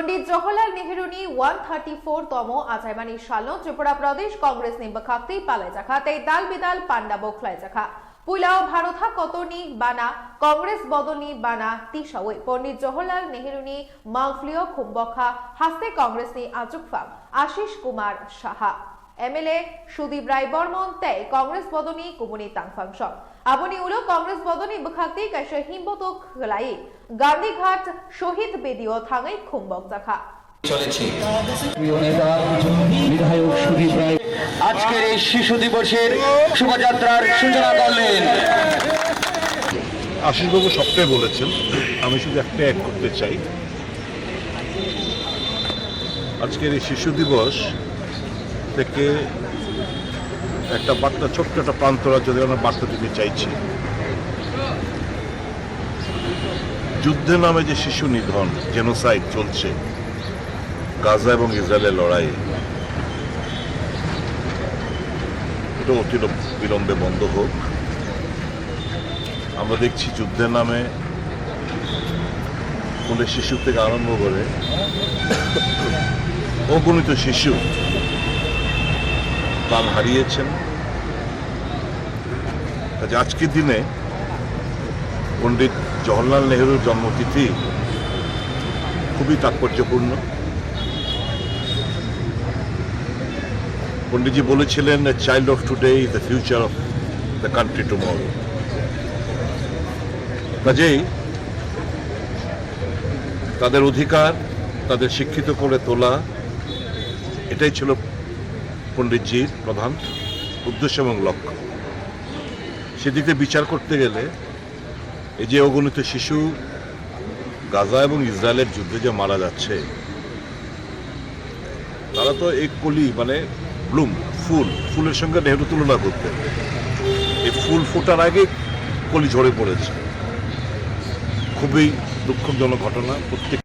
पंडित जवाहरलाल नेहरूनी 134तम आजायमानी सालनो त्रिपुरा प्रदेश कांग्रेस नि बखाक्ति पालायजाखा तै दाल बिदाल पांडा बोखलायजाखा पुलाव भारत कतनी बाना कांग्रेस बदनी बाना तिसावै पंडित जवाहरलाल नेहरूनी मांगफ्लियो खुम्बखा हास्ते कांग्रेस नि आजुकफाम आशीष कुमार साहा एमएलए सुदीप राय बर्मन तै कांग्रेस बदनी कुमुनी तांगफांस आबनी उलो कांग्रेस बदनी बखाक्ति कैसे हिम्बतो खलाई गांधीघाट शहीद बेदियो थांगै खुम्बक जाखा আজকের এই শিশু দিবসের শোভাযাত্রার সূচনা করলেন। আশিসবাবু সবটাই বলেছেন, আমি শুধু একটা অ্যাড করতে চাই। আজকের এই শিশু দিবস থেকে একটা বার্তা, ছোট্ট একটা প্রান্তরা যদি আমরা বার্তা দিতে চাইছি। যুদ্ধের নামে যে শিশু নিধন, জেনোসাইড চলছে গাজা এবং ইসরায়েলের লড়াই, এটা অতি বিলম্বে বন্ধ হোক। আমরা দেখছি যুদ্ধের নামে কোলে শিশু থেকে আরম্ভ করে অগণিত শিশু প্রাণ হারিয়েছেন। কাজে আজকের দিনে পণ্ডিত জওহরলাল নেহরুর জন্মতিথি খুবই তাৎপর্যপূর্ণ। পণ্ডিতজি বলেছিলেন, "A child of today is the future of the country tomorrow." কাজেই তাদের অধিকার, তাদের শিক্ষিত করে তোলা, এটাই ছিল পণ্ডিতজির প্রধান উদ্দেশ্য এবং লক্ষ্য। সেদিকে বিচার করতে গেলে এই যে অগণিত শিশু গাজা এবং ইসরায়েলের যুদ্ধে যে মারা যাচ্ছে, তারা তো এই কলি মানে ব্লুম, ফুলের সঙ্গে নেহরু তুলনা করতে, এই ফুল ফোটার আগে কলি ঝরে পড়েছে। খুবই দুঃখজনক ঘটনা। প্রত্যেক